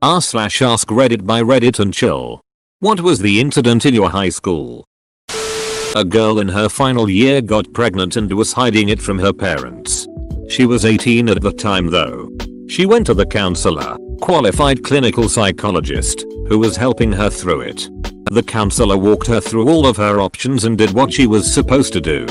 r/Askredddit by Reddit and chill. What was the incident in your high school? A girl in her final year got pregnant and was hiding it from her parents. She was 18 at the time though. She went to the counselor, qualified clinical psychologist, who was helping her through it. The counselor walked her through all of her options and did what she was supposed to do.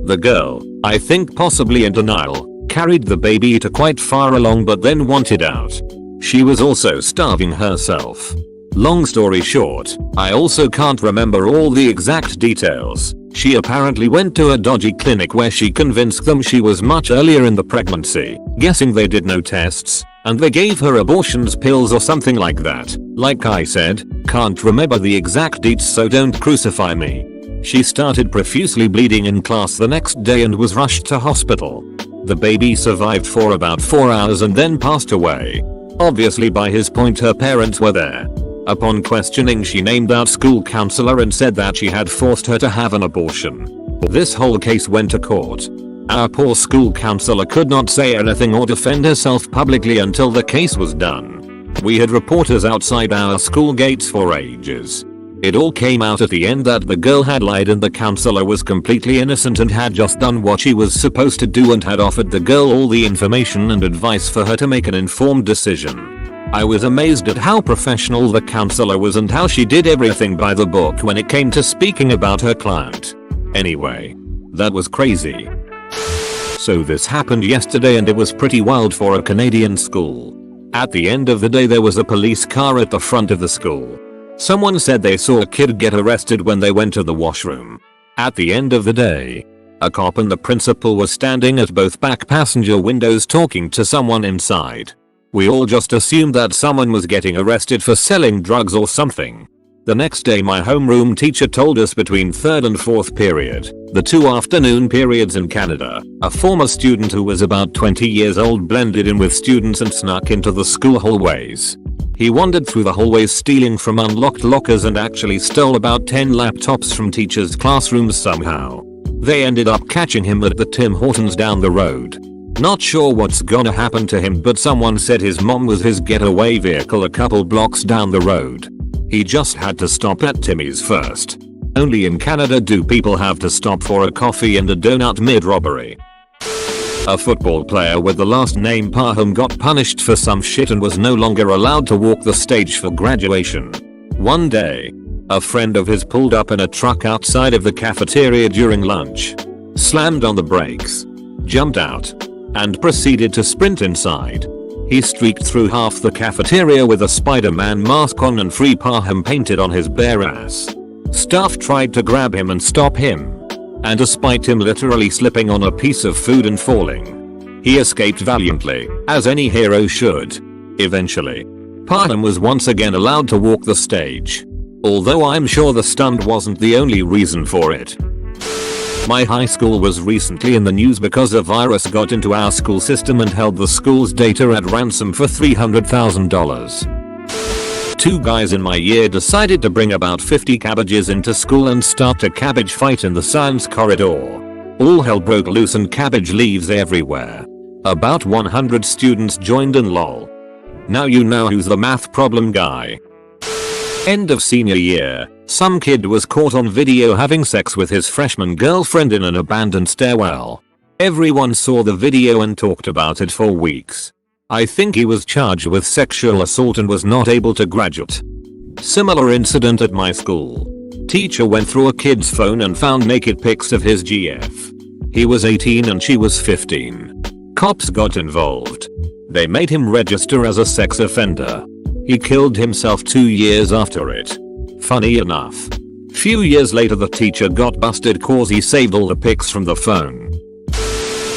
The girl, I think possibly in denial, carried the baby to quite far along but then wanted out. She was also starving herself. Long story short, I also can't remember all the exact details. She apparently went to a dodgy clinic where she convinced them she was much earlier in the pregnancy, guessing they did no tests, and they gave her abortions pills or something like that. Like I said, can't remember the exact deets so don't crucify me. She started profusely bleeding in class the next day and was rushed to hospital. The baby survived for about 4 hours and then passed away. Obviously by his point her parents were there. Upon questioning she named our school counselor and said that she had forced her to have an abortion. This whole case went to court. Our poor school counselor could not say anything or defend herself publicly until the case was done. We had reporters outside our school gates for ages. It all came out at the end that the girl had lied and the counselor was completely innocent and had just done what she was supposed to do and had offered the girl all the information and advice for her to make an informed decision. I was amazed at how professional the counselor was and how she did everything by the book when it came to speaking about her client. Anyway, that was crazy. So this happened yesterday and it was pretty wild for a Canadian school. At the end of the day there was a police car at the front of the school. Someone said they saw a kid get arrested when they went to the washroom. At the end of the day, a cop and the principal were standing at both back passenger windows talking to someone inside. We all just assumed that someone was getting arrested for selling drugs or something. The next day my homeroom teacher told us between 3rd and 4th period, the 2 afternoon periods in Canada, a former student who was about 20 years old blended in with students and snuck into the school hallways. He wandered through the hallways stealing from unlocked lockers and actually stole about 10 laptops from teachers' classrooms somehow. They ended up catching him at the Tim Hortons down the road. Not sure what's gonna happen to him but someone said his mom was his getaway vehicle a couple blocks down the road. He just had to stop at Timmy's first. Only in Canada do people have to stop for a coffee and a donut mid-robbery. A football player with the last name Parham got punished for some shit and was no longer allowed to walk the stage for graduation. One day, a friend of his pulled up in a truck outside of the cafeteria during lunch, slammed on the brakes, jumped out, and proceeded to sprint inside. He streaked through half the cafeteria with a Spider-Man mask on and Free Parham painted on his bare ass. Staff tried to grab him and stop him. And despite him literally slipping on a piece of food and falling, he escaped valiantly, as any hero should. Eventually, Parham was once again allowed to walk the stage. Although I'm sure the stunt wasn't the only reason for it. My high school was recently in the news because a virus got into our school system and held the school's data at ransom for $300,000. 2 guys in my year decided to bring about 50 cabbages into school and start a cabbage fight in the science corridor. All hell broke loose and cabbage leaves everywhere. About 100 students joined and lol. Now you know who's the math problem guy. End of senior year, some kid was caught on video having sex with his freshman girlfriend in an abandoned stairwell. Everyone saw the video and talked about it for weeks. I think he was charged with sexual assault and was not able to graduate. Similar incident at my school. Teacher went through a kid's phone and found naked pics of his GF. He was 18 and she was 15. Cops got involved. They made him register as a sex offender. He killed himself 2 years after it. Funny enough. Few years later the teacher got busted cause he saved all the pics from the phone.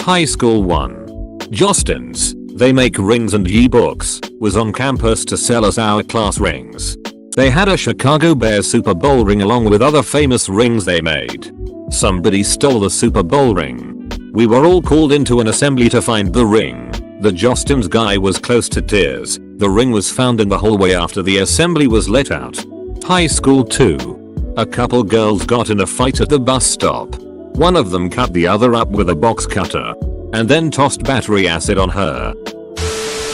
High School 1. Justin's, they make rings and ye-books, was on campus to sell us our class rings. They had a Chicago Bears Super Bowl ring along with other famous rings they made. Somebody stole the Super Bowl ring. We were all called into an assembly to find the ring. The Justin's guy was close to tears. The ring was found in the hallway after the assembly was let out. High School 2. A couple girls got in a fight at the bus stop. One of them cut the other up with a box cutter and then tossed battery acid on her.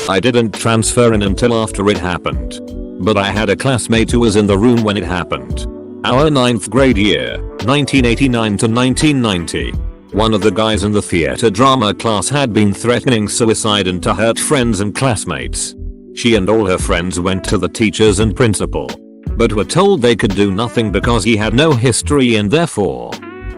I didn't transfer in until after it happened. But I had a classmate who was in the room when it happened. Our 9th grade year, 1989 to 1990. One of the guys in the theater drama class had been threatening suicide and to hurt friends and classmates. She and all her friends went to the teachers and principal, but were told they could do nothing because he had no history and therefore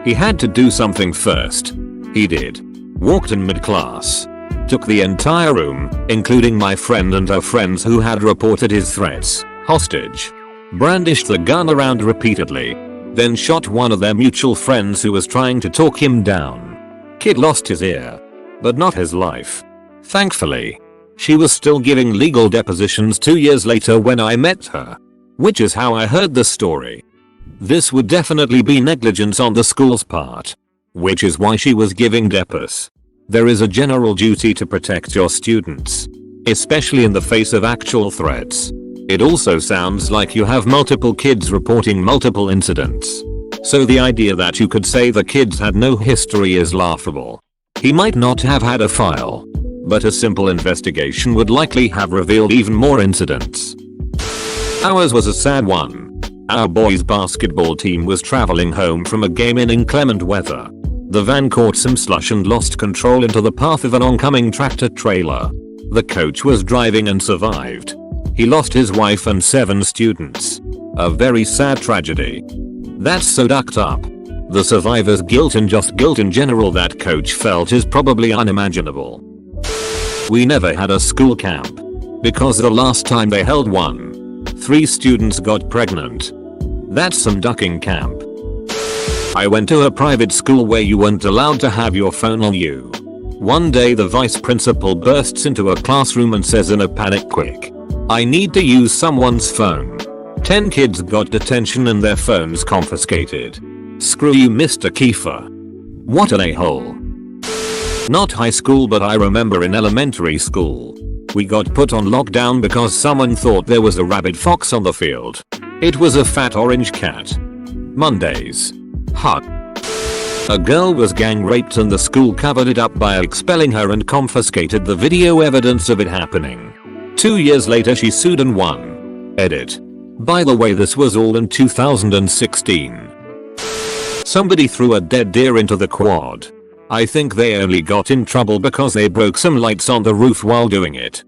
he had to do something first. He did. Walked in mid-class. Took the entire room, including my friend and her friends who had reported his threats, hostage. Brandished the gun around repeatedly. Then shot one of their mutual friends who was trying to talk him down. Kid lost his ear, but not his life. Thankfully. She was still giving legal depositions 2 years later when I met her. Which is how I heard the story. This would definitely be negligence on the school's part. Which is why she was giving depos. There is a general duty to protect your students, especially in the face of actual threats. It also sounds like you have multiple kids reporting multiple incidents. So the idea that you could say the kids had no history is laughable. He might not have had a file, but a simple investigation would likely have revealed even more incidents. Ours was a sad one. Our boys' basketball team was traveling home from a game in inclement weather. The van caught some slush and lost control into the path of an oncoming tractor trailer. The coach was driving and survived. He lost his wife and 7 students. A very sad tragedy. That's so ducked up. The survivor's guilt and just guilt in general that coach felt is probably unimaginable. We never had a school camp. Because the last time they held one, 3 students got pregnant. That's some ducking camp. I went to a private school where you weren't allowed to have your phone on you. One day the vice principal bursts into a classroom and says in a panic, "Quick, I need to use someone's phone." 10 kids got detention and their phones confiscated. Screw you, Mr. Kiefer. What an a-hole. Not high school, but I remember in elementary school. We got put on lockdown because someone thought there was a rabid fox on the field. It was a fat orange cat. Mondays. Hot. A girl was gang raped and the school covered it up by expelling her and confiscated the video evidence of it happening. 2 years later she sued and won. Edit. By the way, this was all in 2016. Somebody threw a dead deer into the quad. I think they only got in trouble because they broke some lights on the roof while doing it.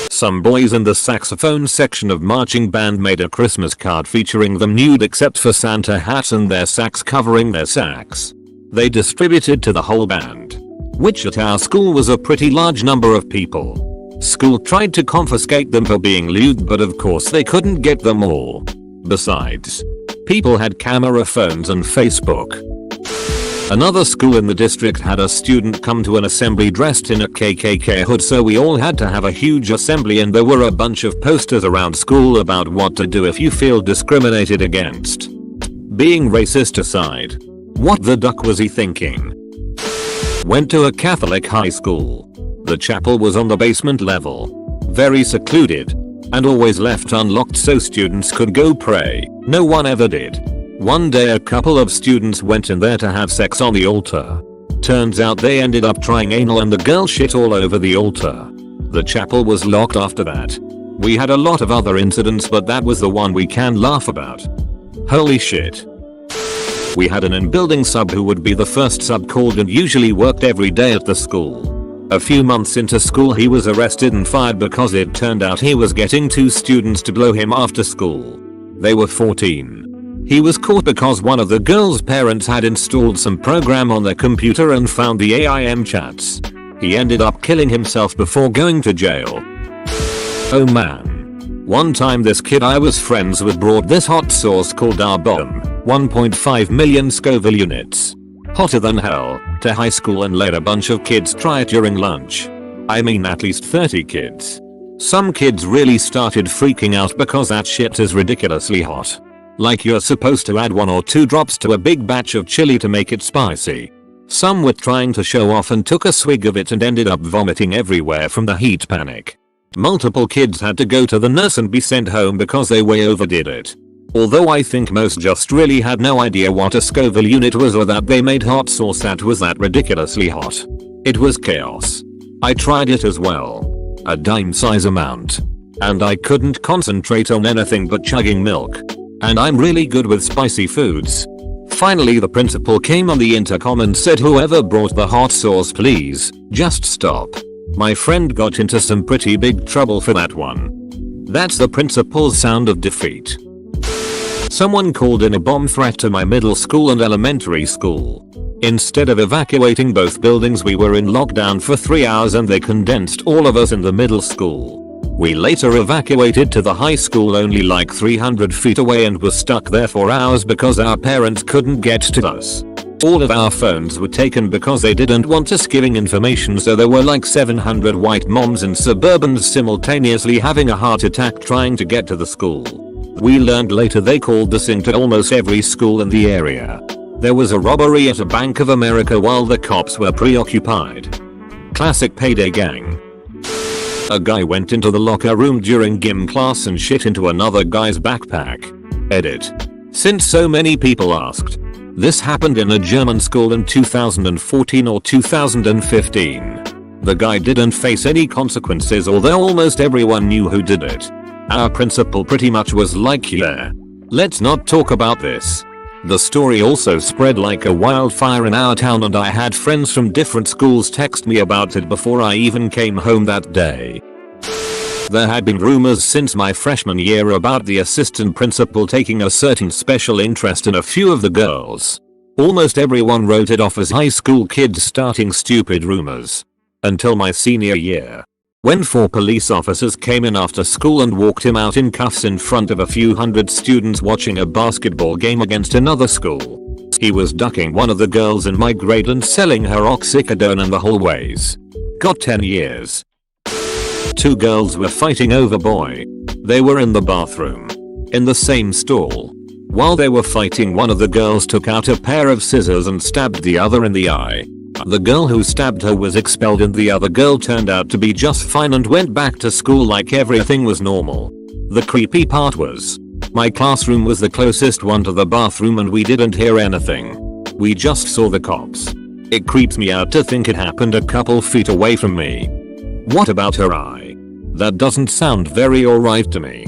Some boys in the saxophone section of marching band made a Christmas card featuring them nude except for Santa hats and their sax covering their sax. They distributed to the whole band, which at our school was a pretty large number of people. School tried to confiscate them for being lewd, but of course they couldn't get them all. Besides, people had camera phones and Facebook. Another school in the district had a student come to an assembly dressed in a KKK hood, so we all had to have a huge assembly and there were a bunch of posters around school about what to do if you feel discriminated against. Being racist aside, what the duck was he thinking? Went to a Catholic high school. The chapel was on the basement level. Very secluded. And always left unlocked so students could go pray. No one ever did. One day a couple of students went in there to have sex on the altar. Turns out they ended up trying anal and the girl shit all over the altar. The chapel was locked after that. We had a lot of other incidents, but that was the one we can laugh about. Holy shit. We had an in-building sub who would be the first sub called and usually worked every day at the school. A few months into school he was arrested and fired because it turned out he was getting 2 students to blow him after school. They were 14. He was caught because one of the girls' parents had installed some program on their computer and found the AIM chats. He ended up killing himself before going to jail. Oh man. One time this kid I was friends with brought this hot sauce called our bomb, 1.5 million Scoville units. Hotter than hell, to high school and let a bunch of kids try it during lunch. I mean at least 30 kids. Some kids really started freaking out because that shit is ridiculously hot. Like you're supposed to add 1 or 2 drops to a big batch of chili to make it spicy. Some were trying to show off and took a swig of it and ended up vomiting everywhere from the heat panic. Multiple kids had to go to the nurse and be sent home because they way overdid it. Although I think most just really had no idea what a Scoville unit was or that they made hot sauce that was that ridiculously hot. It was chaos. I tried it as well. A dime size amount. And I couldn't concentrate on anything but chugging milk. And I'm really good with spicy foods. Finally the principal came on the intercom and said, "Whoever brought the hot sauce, please, just stop." My friend got into some pretty big trouble for that one. That's the principal's sound of defeat. Someone called in a bomb threat to my middle school and elementary school. Instead of evacuating both buildings, we were in lockdown for 3 hours and they condensed all of us in the middle school. We later evacuated to the high school only like 300 feet away and were stuck there for hours because our parents couldn't get to us. All of our phones were taken because they didn't want us giving information, so there were like 700 white moms and suburbans simultaneously having a heart attack trying to get to the school. We learned later they called us into almost every school in the area. There was a robbery at a Bank of America while the cops were preoccupied. Classic payday gang. A guy went into the locker room during gym class and shit into another guy's backpack. Edit. Since so many people asked. This happened in a German school in 2014 or 2015. The guy didn't face any consequences, although almost everyone knew who did it. Our principal pretty much was like, "Yeah, let's not talk about this." The story also spread like a wildfire in our town and I had friends from different schools text me about it before I even came home that day. There had been rumors since my freshman year about the assistant principal taking a certain special interest in a few of the girls. Almost everyone wrote it off as high school kids starting stupid rumors. Until my senior year. When 4 police officers came in after school and walked him out in cuffs in front of a few hundred students watching a basketball game against another school. He was ducking one of the girls in my grade and selling her oxycodone in the hallways. Got 10 years. 2 girls were fighting over boy. They were in the bathroom. In the same stall. While they were fighting, one of the girls took out a pair of scissors and stabbed the other in the eye. The girl who stabbed her was expelled and the other girl turned out to be just fine and went back to school like everything was normal. The creepy part was, my classroom was the closest one to the bathroom and we didn't hear anything. We just saw the cops. It creeps me out to think it happened a couple feet away from me. What about her eye? That doesn't sound very alright to me.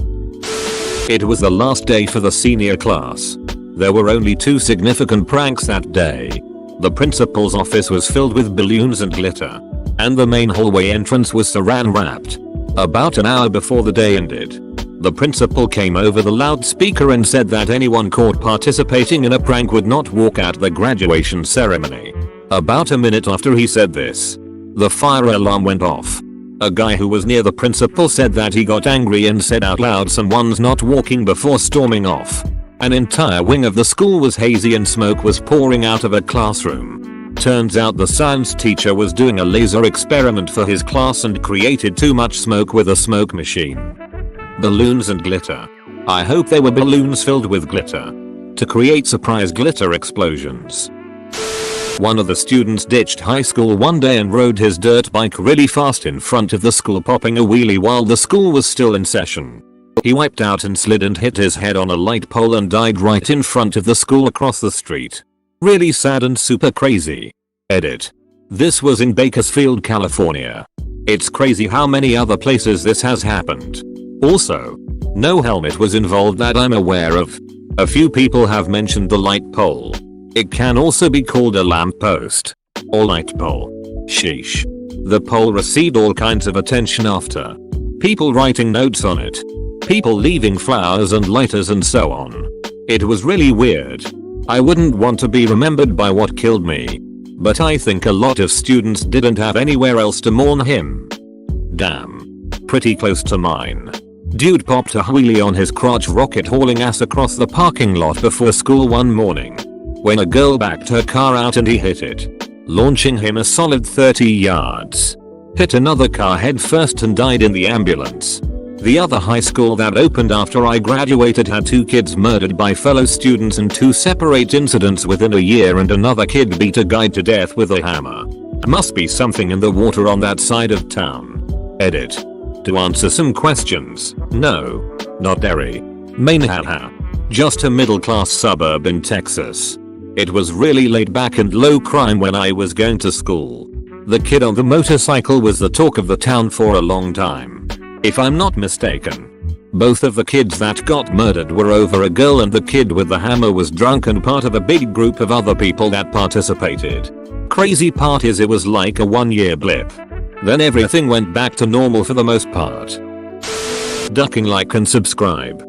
It was the last day for the senior class. There were only 2 significant pranks that day. The principal's office was filled with balloons and glitter. And the main hallway entrance was saran wrapped. About an hour before the day ended, the principal came over the loudspeaker and said that anyone caught participating in a prank would not walk at the graduation ceremony. About a minute after he said this, the fire alarm went off. A guy who was near the principal said that he got angry and said out loud, "Someone's not walking," before storming off. An entire wing of the school was hazy and smoke was pouring out of a classroom. Turns out the science teacher was doing a laser experiment for his class and created too much smoke with a smoke machine. Balloons and glitter. I hope they were balloons filled with glitter. To create surprise glitter explosions. One of the students ditched high school one day and rode his dirt bike really fast in front of the school, popping a wheelie while the school was still in session. He wiped out and slid and hit his head on a light pole and died right in front of the school across the street. Really sad and super crazy. Edit. This was in Bakersfield, California. It's crazy how many other places this has happened. Also, no helmet was involved that I'm aware of. A few people have mentioned the light pole. It can also be called a lamp post. Or light pole. Sheesh. The pole received all kinds of attention after. People writing notes on it. People leaving flowers and lighters and so on. It was really weird. I wouldn't want to be remembered by what killed me. But I think a lot of students didn't have anywhere else to mourn him. Damn. Pretty close to mine. Dude popped a wheelie on his crotch rocket hauling ass across the parking lot before school one morning. When a girl backed her car out and he hit it. Launching him a solid 30 yards. Hit another car head first and died in the ambulance. The other high school that opened after I graduated had 2 kids murdered by fellow students in 2 separate incidents within a year, and another kid beat a guy to death with a hammer. Must be something in the water on that side of town. Edit. To answer some questions, no. Not Derry. Maine, haha. Just a middle class suburb in Texas. It was really laid back and low crime when I was going to school. The kid on the motorcycle was the talk of the town for a long time. If I'm not mistaken, both of the kids that got murdered were over a girl, and the kid with the hammer was drunk and part of a big group of other people that participated. Crazy part is it was like a 1-year blip. Then everything went back to normal for the most part. Ducking like and subscribe.